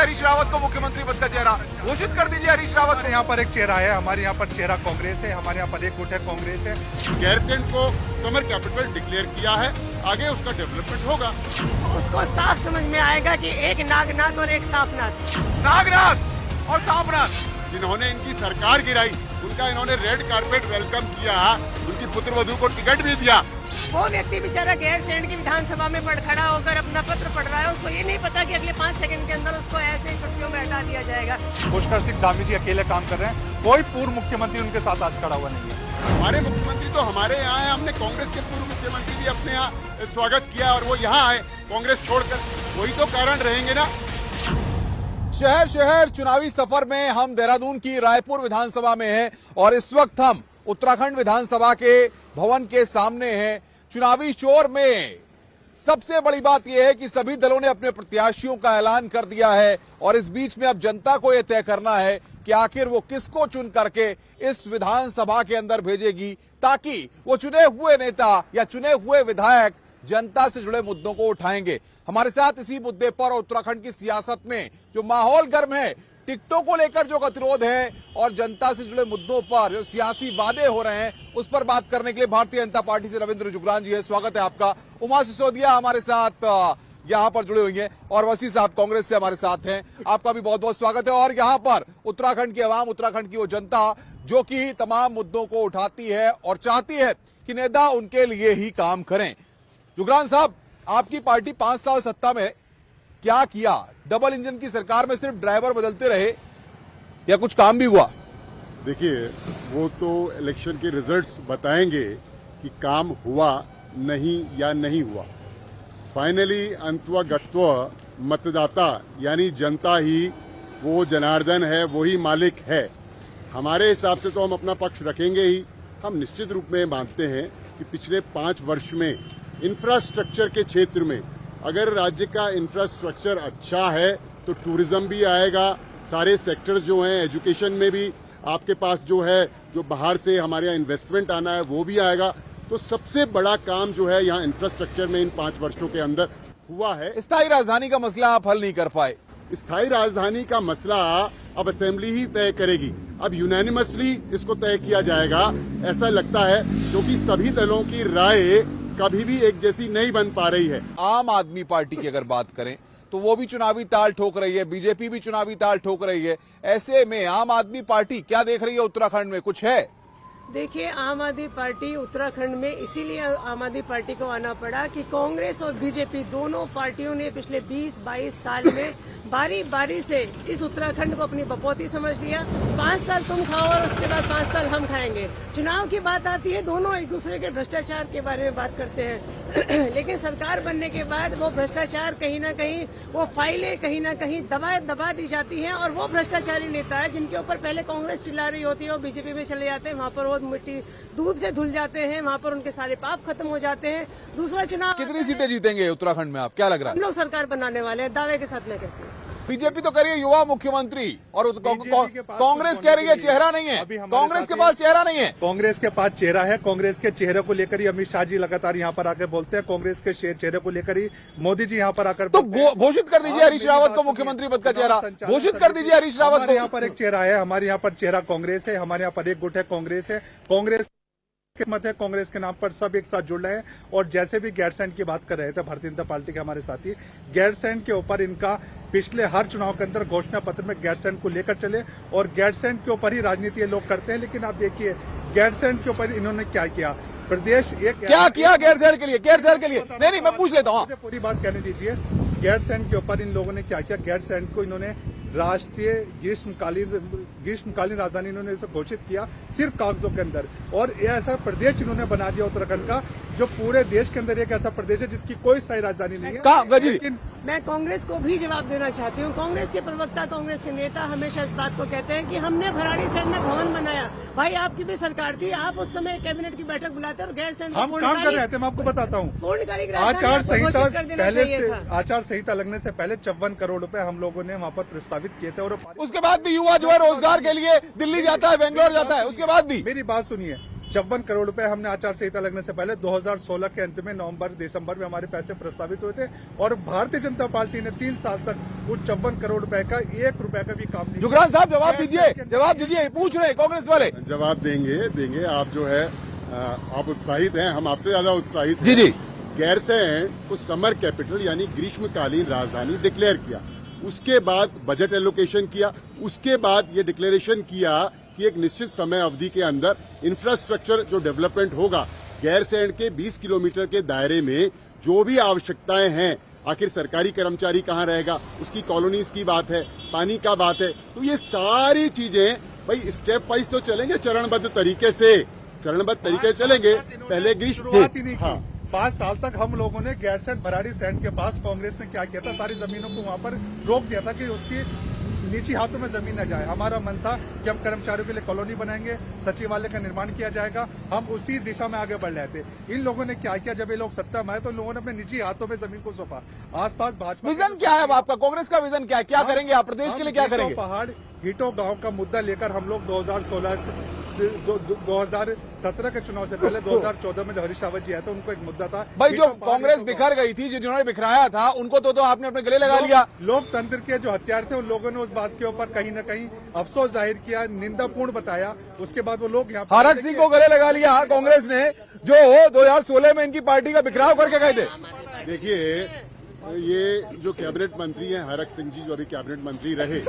हरीश रावत को मुख्यमंत्री पद का चेहरा, घोषित कर दीजिए हरीश रावत। यहाँ पर एक चेहरा है, हमारे यहाँ पर चेहरा कांग्रेस है, हमारे यहाँ पर एक गुट है कांग्रेस है। गैरसैंण को समर कैपिटल डिक्लेयर किया है, आगे उसका डेवलपमेंट होगा। उसको साफ समझ में आएगा कि एक नागनाथ और एक सांपनाथ। नागनाथ और सांपनाथ जिन्होंने इनकी सरकार गिराई, उनका इन्होंने रेड कारपेट वेलकम किया, उनकी पुत्रवधू को टिकट भी दिया। वो व्यक्ति बेचारा गैरसैंण की विधानसभा में खड़ा होकर अपना पत्र पढ़ रहा है, उसको ये नहीं पता कि अगले 5 सेकंड के अंदर उसको ऐसे ही छुट्टियों में हटा दिया जाएगा। पुष्कर सिंह धामी जी अकेले काम कर रहे हैं, कोई पूर्व मुख्यमंत्री उनके साथ आज खड़ा हुआ नहीं है। हमारे मुख्यमंत्री तो हमारे यहाँ है, हमने कांग्रेस के पूर्व मुख्यमंत्री भी अपने यहाँ स्वागत किया और वो यहाँ आए कांग्रेस छोड़कर, वही तो कारण रहेंगे ना। शहर शहर चुनावी सफर में हम देहरादून की रायपुर विधानसभा में हैं और इस वक्त हम उत्तराखंड विधानसभा के भवन के सामने हैं। चुनावी शोर में सबसे बड़ी बात यह है कि सभी दलों ने अपने प्रत्याशियों का ऐलान कर दिया है और इस बीच में अब जनता को यह तय करना है कि आखिर वो किसको चुन करके इस विधानसभा के अंदर भेजेगी, ताकि वो चुने हुए नेता या चुने हुए विधायक जनता से जुड़े मुद्दों को उठाएंगे। हमारे साथ इसी मुद्दे पर और उत्तराखंड की सियासत में जो माहौल गर्म है, टिकटों को लेकर जो गतिरोध है और जनता से जुड़े मुद्दों पर जो सियासी वादे हो रहे हैं, उस पर बात करने के लिए भारतीय जनता पार्टी से रविंद्र जुगरान जी है, स्वागत है आपका। उमा सिसोदिया हमारे साथ यहाँ पर जुड़े हुए हैं और वसी साहब कांग्रेस से हमारे साथ हैं, आपका भी बहुत बहुत स्वागत है। और यहाँ पर उत्तराखंड की आवाम, उत्तराखंड की वो जनता जो कि तमाम मुद्दों को उठाती है और चाहती है कि नेता उनके लिए ही काम करें। जुगरान साहब, आपकी पार्टी 5 साल सत्ता में क्या किया? डबल इंजन की सरकार में सिर्फ ड्राइवर बदलते रहे या कुछ काम भी हुआ? देखिए, वो तो इलेक्शन के रिजल्ट्स बताएंगे कि काम हुआ नहीं या नहीं हुआ। फाइनली अंतवा गत्वा मतदाता यानी जनता ही वो जनार्दन है, वही मालिक है। हमारे हिसाब से तो हम अपना पक्ष रखेंगे ही। हम निश्चित रूप में मानते हैं कि पिछले 5 वर्ष में इंफ्रास्ट्रक्चर के क्षेत्र में अगर राज्य का इंफ्रास्ट्रक्चर अच्छा है तो टूरिज्म भी आएगा, सारे सेक्टर्स जो हैं, एजुकेशन में भी आपके पास जो है, जो बाहर से हमारे यहाँ इन्वेस्टमेंट आना है वो भी आएगा। तो सबसे बड़ा काम जो है यहाँ इंफ्रास्ट्रक्चर में इन 5 वर्षों के अंदर हुआ है। स्थायी राजधानी का मसला आप हल नहीं कर पाए। स्थायी राजधानी का मसला अब असेंबली ही तय करेगी। अब यूनानिमसली इसको तय किया जाएगा ऐसा लगता है, क्योंकि सभी दलों की राय कभी भी एक जैसी नहीं बन पा रही है। आम आदमी पार्टी की अगर बात करें तो वो भी चुनावी ताल ठोक रही है, बीजेपी भी चुनावी ताल ठोक रही है। ऐसे में आम आदमी पार्टी क्या देख रही है उत्तराखंड में, कुछ है? देखिए, आम आदमी पार्टी उत्तराखंड में इसीलिए आम आदमी पार्टी को आना पड़ा कि कांग्रेस और बीजेपी दोनों पार्टियों ने पिछले 20-22 साल में बारी बारी से इस उत्तराखंड को अपनी बपौती समझ लिया। 5 साल तुम खाओ और उसके बाद 5 साल हम खाएंगे। चुनाव की बात आती है, दोनों एक दूसरे के भ्रष्टाचार के बारे में बात करते हैं लेकिन सरकार बनने के बाद वो भ्रष्टाचार कहीं ना कहीं, वो फाइलें कहीं ना कहीं दबा दी जाती हैं और वो भ्रष्टाचारी नेता है जिनके ऊपर पहले कांग्रेस चिल्ला रही होती है और बीजेपी में चले जाते हैं, वहाँ पर वो मिट्टी दूध से धुल जाते हैं, वहाँ पर उनके सारे पाप खत्म हो जाते हैं। दूसरा चुनाव, कितनी सीटें जीतेंगे उत्तराखंड में, आप क्या लग रहा है? हम लोग सरकार बनाने वाले हैं, दावे के साथ मैं कहती हूँ। बीजेपी तो करिए युवा मुख्यमंत्री और कांग्रेस कह रही है चेहरा नहीं है, कांग्रेस के पास चेहरा नहीं है। कांग्रेस के पास चेहरा है, कांग्रेस के चेहरे को लेकर ही अमित शाह जी लगातार यहाँ पर आकर बोलते हैं, कांग्रेस के चेहरे को लेकर ही मोदी जी यहाँ पर आकर तो घोषित कर दीजिए हरीश रावत को मुख्यमंत्री पद का चेहरा, घोषित कर दीजिए हरीश रावत को। यहाँ पर एक चेहरा है, हमारे यहाँ पर चेहरा कांग्रेस है, हमारे यहाँ पर एक गुट है कांग्रेस है। कांग्रेस के मत है, कांग्रेस के नाम पर सब एक साथ जुड़ रहे हैं। और जैसे भी गैरसैंण की बात कर रहे थे भारतीय जनता पार्टी के हमारे साथी, गैरसैंण के ऊपर इनका पिछले हर चुनाव के अंदर घोषणा पत्र में गैरसैंण को लेकर चले और गैरसैंण के ऊपर ही राजनीति ये लोग करते हैं। लेकिन आप देखिए गैरसैंण के ऊपर इन्होंने क्या किया, प्रदेश एक क्या किया गैरसैंण के लिए, गैरसैंण के लिए नहीं, मैं पूछ लेता हूँ, पूरी बात कहने दीजिए। गैरसैंण के ऊपर इन लोगों ने क्या किया, गैरसैंण को इन्होंने राष्ट्रीय ग्रीष्मकालीन राजधानी इन्होंने इसे घोषित किया सिर्फ कागजों के अंदर। और ये ऐसा प्रदेश इन्होंने बना दिया उत्तराखंड का, जो पूरे देश के अंदर एक ऐसा प्रदेश है जिसकी कोई स्थायी राजधानी नहीं है। लेकिन मैं कांग्रेस को भी जवाब देना चाहती हूँ। कांग्रेस के प्रवक्ता, कांग्रेस के नेता हमेशा इस बात को कहते हैं कि हमने भराड़ीसैंण में भवन बनाया। भाई, आपकी भी सरकार थी, आप उस समय कैबिनेट की बैठक बुलाते और गैरसैंण हम काम कर रहे थे। मैं आपको बताता हूँ, पूर्णकालिक आचार संहिता पहले से, आचार संहिता लगने से पहले 54 करोड़ रुपए हम लोगों ने वहाँ पर प्रस्तावित किए थे। और उसके बाद भी युवा जो है रोजगार के लिए दिल्ली जाता है, बेंगलोर जाता है, उसके बाद भी। मेरी बात सुनिए, 54 करोड़ रुपए हमने आचार संहिता लगने से पहले 2016 के अंत में नवंबर दिसंबर में हमारे पैसे प्रस्तावित हुए थे और भारतीय जनता पार्टी ने 3 साल तक उस 54 करोड़ रुपए का 1 रुपए का भी काम नहीं किया। जुगरान साहब जवाब दीजिए, पूछ रहे हैं कांग्रेस वाले। जवाब देंगे। आप जो है आप उत्साहित हैं, हम आपसे ज्यादा उत्साहित जी हैं। जी। गैरसैंण को समर कैपिटल यानी ग्रीष्मकालीन राजधानी डिक्लेयर किया, उसके बाद बजट एलोकेशन किया, उसके बाद ये डिक्लेरेशन किया कि एक निश्चित समय अवधि के अंदर इंफ्रास्ट्रक्चर जो डेवलपमेंट होगा गैरसैंण के 20 किलोमीटर के दायरे में जो भी आवश्यकताएं हैं, आखिर सरकारी कर्मचारी कहाँ रहेगा, उसकी कॉलोनीज की बात है, पानी का बात है, तो ये सारी चीजें भाई स्टेप वाइज तो चलेंगे, चरणबद्ध तरीके से चलेंगे। पहले शुरुआत ही नहीं की। हाँ। 5 साल तक हम लोगों ने गैरसैंण भराड़ी सैंड के पास कांग्रेस ने क्या किया था, सारी जमीनों को वहां पर रोक दिया था कि उसकी निजी हाथों में जमीन न जाए। हमारा मन था कि हम कर्मचारियों के लिए कॉलोनी बनाएंगे, सचिवालय का निर्माण किया जाएगा, हम उसी दिशा में आगे बढ़ रहे थे। इन लोगों ने क्या किया, जब ये लोग सत्ता में आए तो इन लोगों ने अपने निजी हाथों में जमीन को सौंपा। आसपास भाजपा विजन क्या है आपका, कांग्रेस का विजन क्या है, क्या करेंगे आप प्रदेश के लिए, क्या करेंगे? पहाड़ हीटो गांव का मुद्दा लेकर हम लोग 2017 के चुनाव से पहले 2014 में जो हरीश रावत जी आए थे उनको एक मुद्दा था भाई, जो कांग्रेस बिखर गई थी, जिन्होंने बिखराया था उनको तो आपने अपने गले लगा लिया। लोकतंत्र के जो हथियार थे उन लोगों ने उस बात के ऊपर कहीं न कहीं अफसोस जाहिर किया, निंदापूर्ण बताया। उसके बाद वो लोग यहाँ हरक सिंह को गले लगा लिया कांग्रेस ने, जो 2016 में इनकी पार्टी का बिखराव करके गए थे। देखिए, ये जो कैबिनेट मंत्री हैं हरक सिंह जी, जो अभी कैबिनेट मंत्री रहे,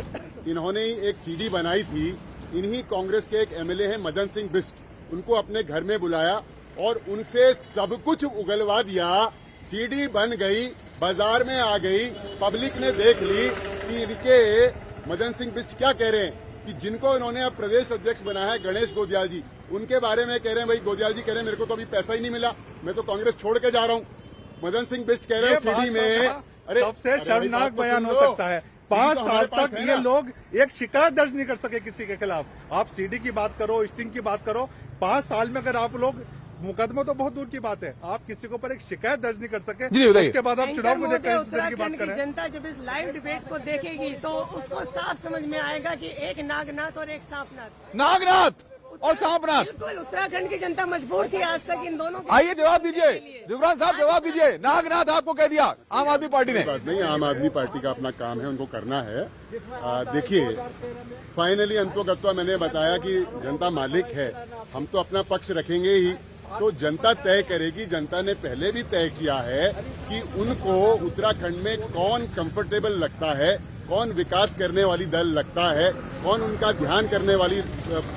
इन्होंने ही एक सीडी बनाई थी। इन्हीं कांग्रेस के एक एमएलए हैं मदन सिंह बिष्ट, उनको अपने घर में बुलाया और उनसे सब कुछ उगलवा दिया। सीडी बन गई, बाजार में आ गई, पब्लिक ने देख ली कि इनके मदन सिंह बिष्ट क्या कह रहे हैं कि जिनको इन्होंने अब प्रदेश अध्यक्ष बनाया है गणेश गोदियाल जी, उनके बारे में कह रहे हैं भाई गोदियाल जी कह रहे हैं मेरे को तो अभी पैसा ही नहीं मिला, मैं तो कांग्रेस छोड़ के जा रहा हूँ। मदन सिंह बिष्ट कह रहे हैं सीडी में, अरे सबसे शर्मनाक बयान हो सकता है। 5 साल तक ये लोग एक शिकायत दर्ज नहीं कर सके किसी के खिलाफ। आप सीडी की बात करो, स्टिंग की बात करो, 5 साल में अगर आप लोग, मुकदमा तो बहुत दूर की बात है, आप किसी के ऊपर एक शिकायत दर्ज नहीं कर सके, उसके बाद आप चुनाव को लेकर इस तरह की बात करें। जनता जब इस लाइव डिबेट को देखेगी तो उसको साफ समझ में आएगा कि एक नागनाथ और एक सांपनाथ, नागनाथ और सांपनाथ। बिल्कुल, उत्तराखंड की जनता मजबूर थी आज तक इन दोनों। आइए जवाब दीजिए, जुगरान साहब जवाब दीजिए। नागनाथ आपको कह दिया आम आदमी पार्टी ने। बात नहीं, आम आदमी पार्टी का अपना काम है, उनको करना है। देखिए, फाइनली अंतोगत्वा मैंने बताया कि जनता मालिक है, हम तो अपना पक्ष रखेंगे ही, तो जनता तय करेगी। जनता ने पहले भी तय किया है कि उनको उत्तराखंड में कौन कंफर्टेबल लगता है, कौन विकास करने वाली दल लगता है, कौन उनका ध्यान करने वाली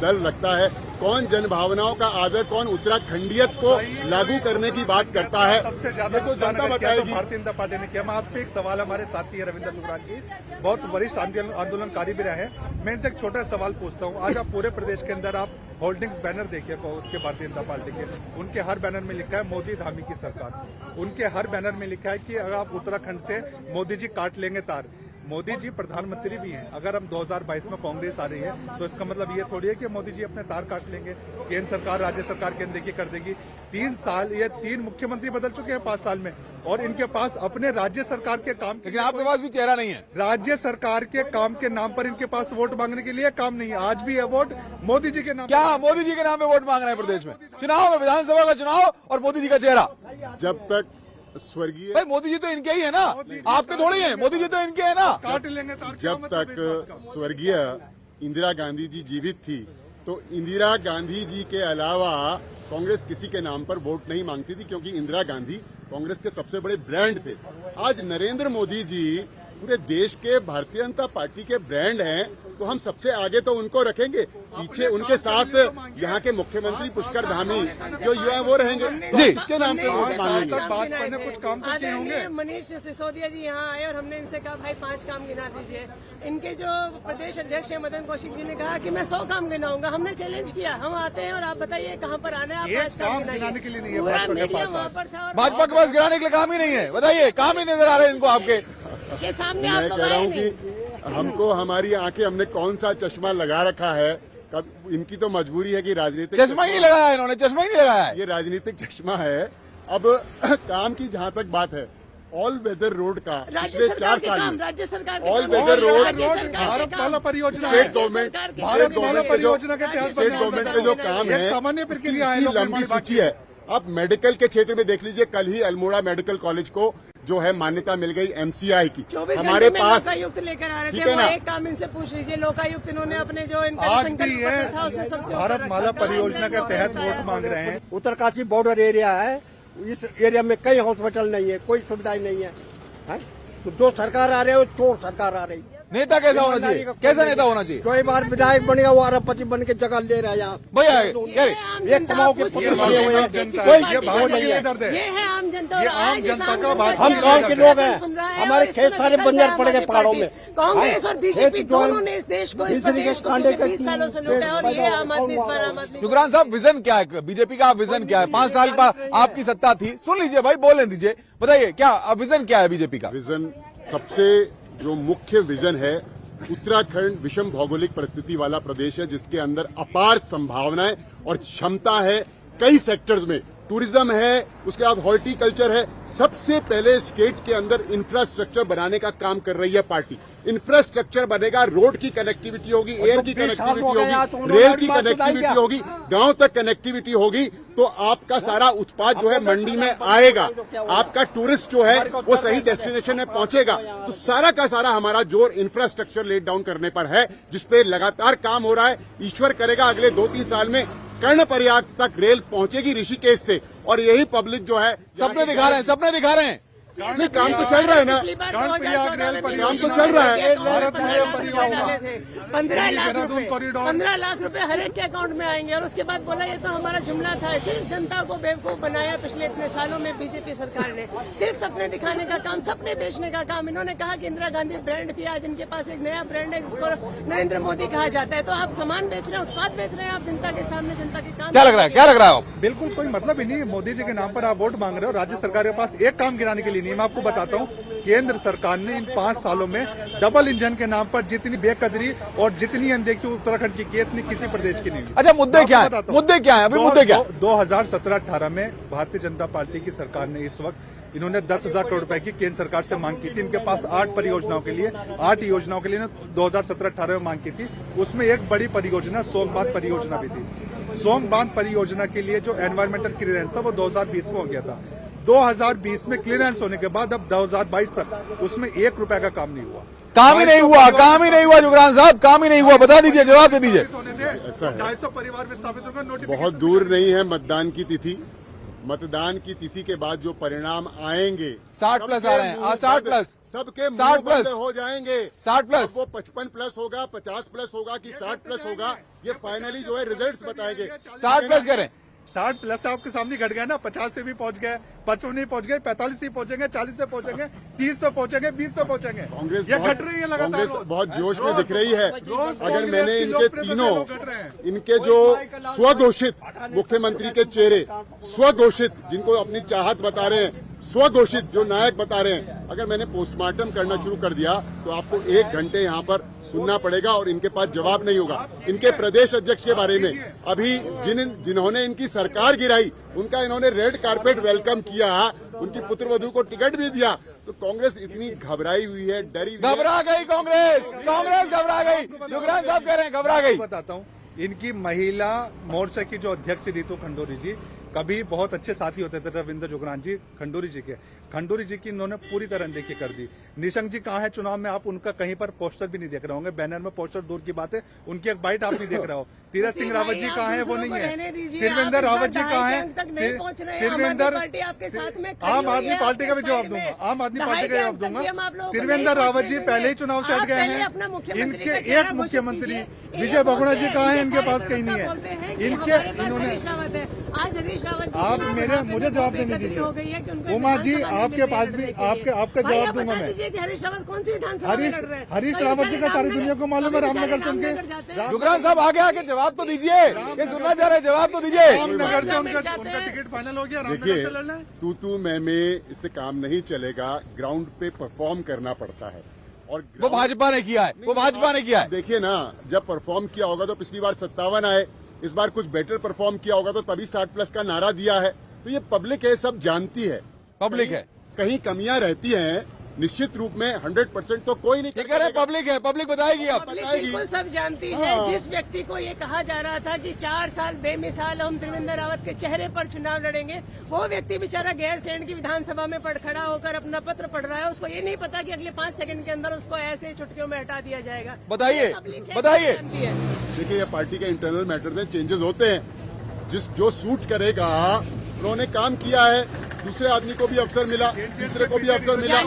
दल लगता है, कौन जनभावनाओं का आदर, कौन उत्तराखंडियत को लागू करने की बात करता है, सबसे ज्यादा तो जनता बताएगी। भारतीय जनता पार्टी ने किया। मैं आपसे एक सवाल, हमारे साथी है रविंद्र जुगरान जी, बहुत वरिष्ठ आंदोलनकारी भी रहे हैं, मैं इनसे एक छोटा सवाल पूछता हूँ। आज आप पूरे प्रदेश के अंदर आप होल्डिंग्स बैनर देखिए उसके भारतीय जनता पार्टी के, उनके हर बैनर में लिखा है मोदी धामी की सरकार। उनके हर बैनर में लिखा है कि अगर आप उत्तराखंड से मोदी जी काट लेंगे तार। मोदी जी प्रधानमंत्री भी हैं। अगर हम 2022 में कांग्रेस आ रही है तो इसका मतलब ये थोड़ी है कि मोदी जी अपने तार काट लेंगे। केंद्र सरकार, राज्य सरकार केंद्र की कर देगी। 3 साल, ये 3 मुख्यमंत्री बदल चुके हैं 5 साल में, और इनके पास अपने राज्य सरकार के काम, लेकिन आपके पास भी चेहरा नहीं है। राज्य सरकार के काम के नाम पर इनके पास वोट मांगने के लिए काम नहीं है। आज भी है वोट मोदी जी के नाम। क्या मोदी जी के नाम पे वोट मांग रहे हैं प्रदेश में? चुनाव में, विधानसभा का चुनाव और मोदी जी का चेहरा। जब तक स्वर्गीय, भाई मोदी जी तो इनके ही है ना, आपके थोड़ी है, मोदी जी तो इनके है ना। काट लेंगे तार। जब तक स्वर्गीय इंदिरा गांधी जी जीवित थी तो इंदिरा गांधी जी के अलावा कांग्रेस किसी के नाम पर वोट नहीं मांगती थी, क्योंकि इंदिरा गांधी कांग्रेस के सबसे बड़े ब्रांड थे। आज नरेंद्र मोदी जी पूरे देश के भारतीय जनता पार्टी के ब्रांड हैं, तो हम सबसे आगे तो उनको रखेंगे, पीछे उनके साथ यहाँ के मुख्यमंत्री पुष्कर धामी जो युवा वो रहेंगे जी, इसके नाम पे वोट मांगेंगे। बात करने कुछ काम तो किए होंगे। मनीष सिसोदिया जी यहाँ आए और हमने इनसे कहा भाई 5 काम गिना दीजिए। इनके जो प्रदेश अध्यक्ष है मदन कौशिक जी ने कहा कि मैं 100 काम गिनाऊंगा। हमने चैलेंज किया, हम आते हैं और आप बताइए कहाँ पर आना है, आप 5 काम गिनाने के लिए नहीं है। पूरा मीडिया वहाँ पर था और भाजपा के पास गिराने के लिए काम ही नहीं है। बताइए, काम नहीं नजर आ रहे इनको आपके? के सामने मैं आप कह रहा हूँ कि हमको हमारी आंखें, हमने कौन सा चश्मा लगा रखा है, कब इनकी तो मजबूरी है कि राजनीतिक चश्मा ही नहीं लगाया इन्होंने, चश्मा ही नहीं लगाया है। ये राजनीतिक चश्मा है। अब काम की जहां तक बात है, ऑल वेदर रोड का राज्य पिछले सरकार 4 के साल काम, में राज्य सरकार के ऑल काम, वेदर रोड राज्य सरकार के भारतमाला काम, परियोजना स्टेट है। गवर्नमेंट भारतमाला परियोजना के तहत स्टेट गवर्नमेंट के जो काम है सामान्य प्रक्रिया है, इसकी लोक लंबी निर्माण सूची है। आप मेडिकल के क्षेत्र में देख लीजिए, कल ही अल्मोड़ा मेडिकल कॉलेज को जो है मान्यता मिल गई MCI की। 24 हमारे घंटे में पास लोकायुक्त लेकर आ रहे ठीक थे, है वो ना? एक काम इनसे पूछ लीजिए, लोकायुक्त इन्होंने अपने जो इनका आज संकल्प भी पत्र था उसमें सबसे ये ऊपर भारतमाला रखा था। परियोजना के तहत वोट मांग रहे हैं। उत्तरकाशी बॉर्डर एरिया है, इस एरिया में कई हॉस्पिटल नहीं है, कोई सुविधाएं नहीं है, है? तो जो सरकार आ रही है वो चोर सरकार आ रही है। नेता कैसा होना चाहिए, कैसा नेता होना चाहिए? कोई बार विधायक बनेगा वो अरबपति बन के जगह ले रहा है यहाँ। भैया ये कमाओ के पुत्र बने हुए हैं, कोई वो नहीं है। ये है आम जनता, ये और आम आज जनता इस का आम बात- जनता हम गांव के लोग हैं, सुन रहा है, हमारे और खेत इसमें सारे निकल बंजर रहा है पड़ गए आम पहाड़ों आदमी में। पार्टी। कांग्रेस और बीजेपी खेत जो है, दोनों ने इस देश को, इस बिजली प्रदेश के को कांटे पिछले के 20 सालों से लूटा है, और ये आम आदमी इस बार आम आदमी युगरान साहब, विजन क्या है बीजेपी का? विजन क्या है? 5 साल पर आपकी सत्ता थी, सुन लीजिए भाई, बोलने दीजिए, बताइए क्या विजन क्या है बीजेपी का? विजन, सबसे जो मुख्य विजन है, उत्तराखंड विषम भौगोलिक परिस्थिति वाला प्रदेश है जिसके अंदर अपार संभावनाएं और क्षमता है। कई सेक्टर्स में टूरिज्म है, उसके बाद हॉर्टिकल्चर है। सबसे पहले स्टेट के अंदर इंफ्रास्ट्रक्चर बनाने का काम कर रही है पार्टी। इंफ्रास्ट्रक्चर बनेगा, रोड की कनेक्टिविटी होगी, एयर की कनेक्टिविटी होगी, रेल की कनेक्टिविटी होगी, गांव तक कनेक्टिविटी होगी, तो आपका सारा उत्पाद जो है मंडी में आएगा, आपका टूरिस्ट जो है वो सही डेस्टिनेशन में पहुंचेगा। तो सारा का सारा हमारा जोर इंफ्रास्ट्रक्चर लेट डाउन करने पर है, जिसपे लगातार काम हो रहा है। ईश्वर करेगा अगले 2-3 साल में कर्णप्रयाग तक रेल पहुंचेगी ऋषिकेश से, और यही पब्लिक जो है सपने दिखा रहे हैं, सपने दिखा रहे हैं। नहीं, काम तो चल रहा है ना, कर्णप्रयाग रेल काम तो चल रहा है। भारतमाला परियोजना 15 लाख देहरादून रुपए, कॉरिडोर। 15 लाख रुपए हर एक के अकाउंट में आएंगे, और उसके बाद बोला ये तो हमारा जुमला था। सिर्फ जनता को बेवकूफ बनाया पिछले इतने सालों में बीजेपी सरकार ने। सिर्फ सपने दिखाने का काम, सपने बेचने का काम। इन्होंने कहा कि इंदिरा गांधी ब्रांड थी, आज इनके पास एक नया ब्रांड है जिसको नरेंद्र मोदी कहा जाता है। तो आप सामान बेच रहे हैं, उत्पाद बेच रहे हैं आप जनता के सामने, जनता के काम। क्या लग रहा है, क्या लग रहा है आपको? बिल्कुल कोई मतलब ही नहीं है। मोदी जी के नाम पर आप वोट मांग रहे हो, राज्य सरकार के पास एक काम गिराने के लिए नहीं है। मैं आपको बताता हूँ, केंद्र सरकार ने इन 5 सालों में डबल इंजन के नाम पर जितनी बेकदरी और जितनी अनदेखी उत्तराखंड की इतनी किसी प्रदेश की नहीं हुई। अच्छा, मुद्दे क्या है? मुद्दे क्या है अभी? मुद्दे क्या है? 2017-18 में भारतीय जनता पार्टी की सरकार ने इस वक्त इन्होंने 10,000 करोड़ रुपए की केंद्र सरकार से मांग की थी। इनके पास 8 परियोजनाओं के लिए 8 योजनाओं के लिए 2017-18 में मांग की थी। उसमें एक बड़ी परियोजना सोंग बांध परियोजना भी थी। सोंग बांध परियोजना के लिए जो एनवायरमेंटल क्लियरेंस था वो 2020 में हो गया था। 2020 में क्लियरेंस होने के बाद अब 2022 तक उसमें 1 रुपए का काम नहीं हुआ। काम ही नहीं हुआ, काम ही नहीं हुआ युगरान साहब, काम ही नहीं हुआ। बता दीजिए, जवाब दे दीजिए। ऐसा है। 250 परिवार विस्थापित होगा। बहुत दूर नहीं है मतदान की तिथि। मतदान की तिथि के बाद जो परिणाम आएंगे 60 प्लस आ रहे हैं, 60 प्लस, सबके 60 मुंह बंद प्लस हो जाएंगे। 60 प्लस। अब वो 55 प्लस होगा, 50 प्लस होगा कि 60 प्लस होगा, ये फाइनली जो है रिजल्ट्स बताएंगे। 60 प्लस करें। 60 प्लस से आपके सामने घट गया ना। 50 से भी पहुंच गए, 55 नहीं पहुंच गए, 45 से पहुंचेंगे, 40 से पहुंचेंगे, 30 पे पहुंचेंगे, 20 पे पहुंचेंगे। कांग्रेस ये बहुत- घट रही है लगातार। कांग्रेस बहुत जोश में रोज- दिख रही है। रोज अगर कांग्रेस मैंने की इनके लोकप्रियता से तीनों, लोग घट रहे हैं। इनके जो स्वघोषित मुख्यमंत्री के चेहरे, स्वघोषित जिनको अपनी चाहत बता रहे हैं, स्वघोषित जो नायक बता रहे हैं, अगर मैंने पोस्टमार्टम करना शुरू कर दिया तो आपको 1 घंटे यहाँ पर सुनना पड़ेगा और इनके पास जवाब नहीं होगा। इनके प्रदेश अध्यक्ष के बारे में अभी जिन्होंने इनकी सरकार गिराई उनका इन्होंने रेड कारपेट वेलकम किया, उनकी पुत्रवधू को टिकट भी दिया। तो कांग्रेस इतनी घबराई हुई है, डरी हुई है। घबरा गई कांग्रेस, कांग्रेस घबरा गई। युगराज साहब कह रहे हैं घबरा गई। बताता हूँ, इनकी महिला मोर्चा की जो अध्यक्ष रीतू खंडूरी जी कभी बहुत अच्छे साथी होते थे रविंद्र जुगरान जी खंडूरी जी के। खंडूरी जी की इन्होंने पूरी तरह अनदेखी कर दी। निशंक जी कहाँ है चुनाव में? आप उनका कहीं पर पोस्टर भी नहीं देख रहे होंगे। बैनर में पोस्टर दूर की बात है, उनकी एक बाइट आप नहीं देख रहे हो। तीरथ सिंह रावत जी कहाँ है? वो नहीं है। त्रिवेंद्र रावत जी कहाँ है? त्रिवेंद्र, आम आदमी पार्टी का भी जवाब दूंगा, आम आदमी पार्टी का जवाब दूंगा। त्रिवेंद्र रावत जी पहले ही चुनाव से हट गए हैं। इनके एक मुख्यमंत्री विजय बहुगुणा जी कहाँ है? इनके पास कहीं नहीं है। इनके इन्होंने आज हरीश रावत जी आप मुझे जवाब देने दीजिए। उमा जी आपके पास भी आपका जवाब दूंगा मैं। हरीश रावत कौन सी विधानसभा में लड़ रहे हैं? हरीश रावत जी का सारी दुनिया को मालूम है। रामनगर से उनके युगराज साहब आगे आके जवाब तो दीजिए, ये सुनना चाह रहे हैं, जवाब तो दीजिए। रामनगर से उनका टिकट फाइनल हो गया। रामनगर से लड़ना है। तू मैं इससे काम नहीं चलेगा। ग्राउंड पे परफॉर्म करना पड़ता है और वो भाजपा ने किया है, वो भाजपा ने किया है। देखिए ना, जब परफॉर्म किया होगा तो पिछली बार 57 आए, इस बार कुछ बेटर परफॉर्म किया होगा तो तभी 60 प्लस का नारा दिया है। तो ये पब्लिक है, सब जानती है। पब्लिक है, कहीं कमियां रहती हैं, निश्चित रूप में 100% तो कोई नहीं ये कह रहे पब्लिक है, पब्लिक बताएगी अब। पब्लिक बिल्कुल सब जानती है। जिस व्यक्ति को ये कहा जा रहा था कि 4 साल बेमिसाल हम त्रिवेंद्र रावत के चेहरे पर चुनाव लड़ेंगे, वो व्यक्ति बेचारा गैरसैंण की विधानसभा में खड़ा होकर अपना पत्र पढ़ रहा है। उसको ये नहीं पता कि अगले 5 सेकंड के अंदर उसको ऐसे चुटकियों में हटा दिया जाएगा। बताइए, पब्लिक है, बताइए। जानती है। देखिए, ये पार्टी के इंटरनल मैटर में चेंजेस होते हैं। जो सूट करेगा, उन्होंने काम किया है, दूसरे आदमी को भी अवसर मिला, तीसरे को भी अवसर मिला।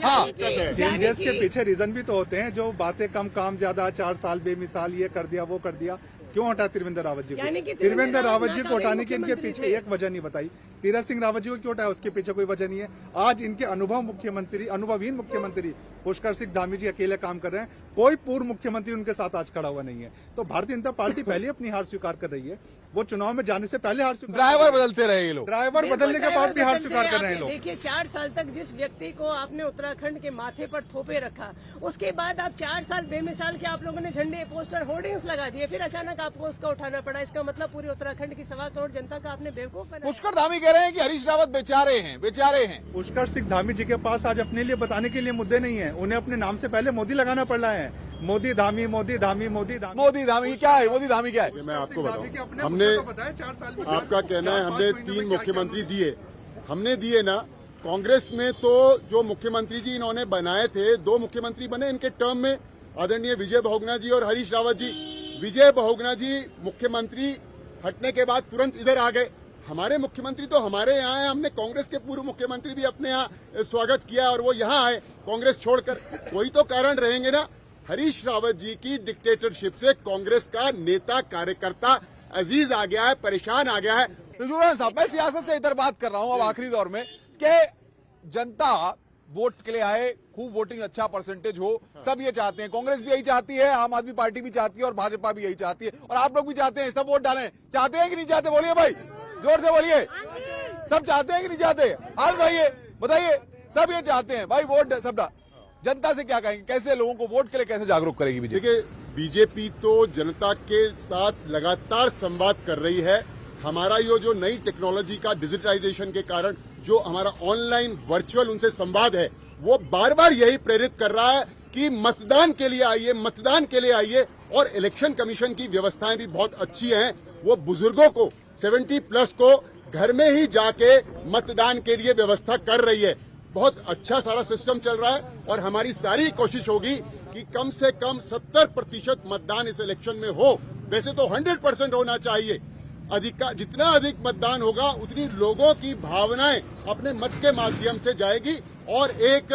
हाँ, चेंजेस के पीछे रीजन भी तो होते हैं, जो बातें कम काम ज्यादा, 4 साल बेमिसाल, ये कर दिया वो कर दिया। क्यों हटा त्रिवेंद्र रावत जी को? त्रिवेंद्र रावत जी को हटाने की इनके पीछे एक वजह नहीं बताई। तीरथ सिंह रावत जी को क्यों हटाया, उसके पीछे कोई वजह नहीं है। आज इनके अनुभवहीन मुख्यमंत्री पुष्कर सिंह धामी जी अकेले काम कर रहे हैं, कोई पूर्व मुख्यमंत्री उनके साथ आज खड़ा हुआ नहीं है। तो भारतीय जनता पार्टी पहले अपनी हार स्वीकार कर रही है। वो चुनाव में जाने से पहले हार स्वीकार, ड्राइवर बदलते रहे ये लोग, ड्राइवर बदलने के बाद भी हार स्वीकार कर रहे हैं लोग। देखिए, 4 साल तक जिस व्यक्ति को आपने उत्तराखंड के माथे पर थोपे रखा, उसके बाद आप 4 साल बेमिसाल के आप लोगों ने झंडे, पोस्टर, होर्डिंग्स लगा दिए, फिर अचानक आपको उसका उठाना पड़ा। इसका मतलब पूरे उत्तराखंड की 1.25 करोड़ जनता का आपने बेवकूफ बनाया। पुष्कर धामी कह रहे हैं कि हरीश रावत बेचारे हैं, बेचारे हैं। पुष्कर सिंह धामी जी के पास आज अपने लिए बताने के लिए मुद्दे नहीं है। उन्हें अपने नाम से पहले मोदी लगाना पड़ रहा है। मोदी धामी, मोदी धामी, मोदी धामी। मोदी धामी क्या है? मोदी धामी क्या है? मैं आपको बताऊं, हमने, आपका कहना है हमने 3 मुख्यमंत्री दिए, हमने दिए ना। कांग्रेस में तो जो मुख्यमंत्री जी इन्होंने बनाए थे, 2 मुख्यमंत्री बने इनके टर्म में, आदरणीय विजय बहुगुणा जी और हरीश रावत जी। विजय बहुगुणा जी मुख्यमंत्री हटने के बाद तुरंत इधर आ गए। हमारे मुख्यमंत्री तो हमारे यहाँ हैं, हमने कांग्रेस के पूर्व मुख्यमंत्री भी अपने यहाँ स्वागत किया और वो यहाँ आए कांग्रेस छोड़कर। कोई तो कारण रहेंगे ना। हरीश रावत जी की डिक्टेटरशिप से कांग्रेस का नेता कार्यकर्ता अजीज आ गया है, परेशान आ गया है। रिजवान साहब, मैं सियासत से इधर बात कर रहा हूं अब आखिरी दौर में कि जनता वोट के लिए आए, खूब वोटिंग, अच्छा परसेंटेज हो, सब ये चाहते हैं। कांग्रेस भी यही चाहती है, आम आदमी पार्टी भी चाहती है और भाजपा भी यही चाहती है और आप लोग भी चाहते हैं। सब वोट डालें, चाहते हैं कि नहीं चाहते? बोलिए भाई, जोर से बोलिए। सब चाहते हैं कि नहीं चाहते? हाल भाई बताइए, सब ये चाहते हैं भाई वोट। सब जनता से क्या कहेंगे, कैसे लोगों को वोट के लिए कैसे जागरूक करेगी बीजेपी? देखिए, बीजेपी तो जनता के साथ लगातार संवाद कर रही है। हमारा ये जो नई टेक्नोलॉजी का डिजिटाइजेशन के कारण जो हमारा ऑनलाइन वर्चुअल उनसे संवाद है, वो बार बार यही प्रेरित कर रहा है कि मतदान के लिए आइए, मतदान के लिए आइए। और इलेक्शन कमीशन की व्यवस्थाएं भी बहुत अच्छी हैं। वो बुजुर्गों को, 70+ को घर में ही जाके मतदान के लिए व्यवस्था कर रही है। बहुत अच्छा सारा सिस्टम चल रहा है और हमारी सारी कोशिश होगी कि कम से कम 70% मतदान इस इलेक्शन में हो। वैसे तो 100% होना चाहिए। जितना अधिक मतदान होगा, उतनी लोगों की भावनाएं अपने मत के माध्यम से जाएगी और एक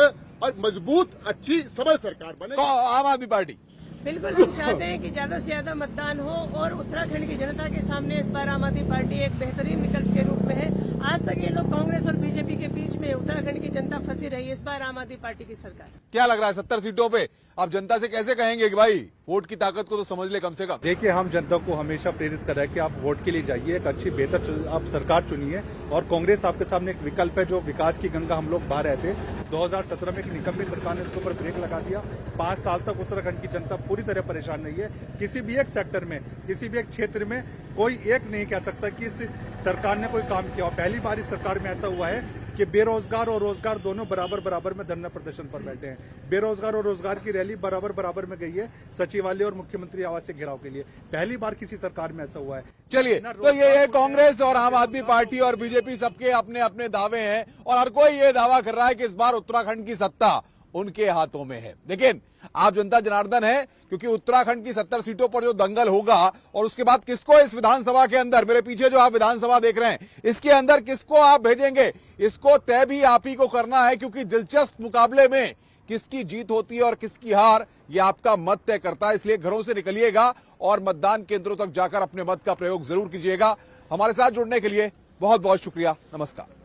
मजबूत, अच्छी, सबल सरकार बनेगी। आम आदमी पार्टी बिल्कुल हम चाहते हैं कि ज्यादा से ज्यादा मतदान हो और उत्तराखंड की जनता के सामने इस बार आम आदमी पार्टी एक बेहतरीन विकल्प के रूप में है। आज तक ये लोग कांग्रेस और बीजेपी के बीच में उत्तराखंड की जनता फंसी रही है। इस बार आम आदमी पार्टी की सरकार। क्या लग रहा है 70 सीटों पे आप जनता से कैसे कहेंगे कि भाई वोट की ताकत को तो समझ ले कम से कम? देखिए, हम जनता को हमेशा प्रेरित कर रहे हैं कि आप वोट के लिए जाइए, एक अच्छी बेहतर आप सरकार चुनिए। और कांग्रेस आपके सामने एक विकल्प है, जो विकास की गंगा हम लोग बहा रहे थे। 2017 में एक निकम्मी सरकार ने उसके ऊपर ब्रेक लगा दिया। 5 साल तक उत्तराखंड की जनता पूरी तरह परेशान रही है। किसी भी एक सेक्टर में, किसी भी एक क्षेत्र में कोई एक नहीं कह सकता कि इस सरकार ने कोई काम किया। पहली बार इस सरकार में ऐसा हुआ है कि बेरोजगार और रोजगार दोनों बराबर में धरना प्रदर्शन पर बैठे हैं। बेरोजगार और रोजगार की रैली बराबर में गई है सचिवालय और मुख्यमंत्री आवास से घेराव के लिए। पहली बार किसी सरकार में ऐसा हुआ है। चलिए, तो ये है कांग्रेस और आम आदमी पार्टी और बीजेपी, सबके अपने अपने दावे हैं और हर कोई ये दावा कर रहा है कि इस बार उत्तराखंड की सत्ता उनके हाथों में है। लेकिन आप जनता जनार्दन है, क्योंकि उत्तराखंड की 70 सीटों पर जो दंगल होगा और उसके बाद किसको इस विधानसभा के अंदर, मेरे पीछे जो आप विधानसभा देख रहे हैं, इसके अंदर किसको आप भेजेंगे, इसको तय भी आप ही को करना है। क्योंकि दिलचस्प मुकाबले में किसकी जीत होती है और किसकी हार, ये आपका मत तय करता है। इसलिए घरों से निकलिएगा और मतदान केंद्रों तक जाकर अपने मत का प्रयोग जरूर कीजिएगा। हमारे साथ जुड़ने के लिए बहुत बहुत शुक्रिया। नमस्कार।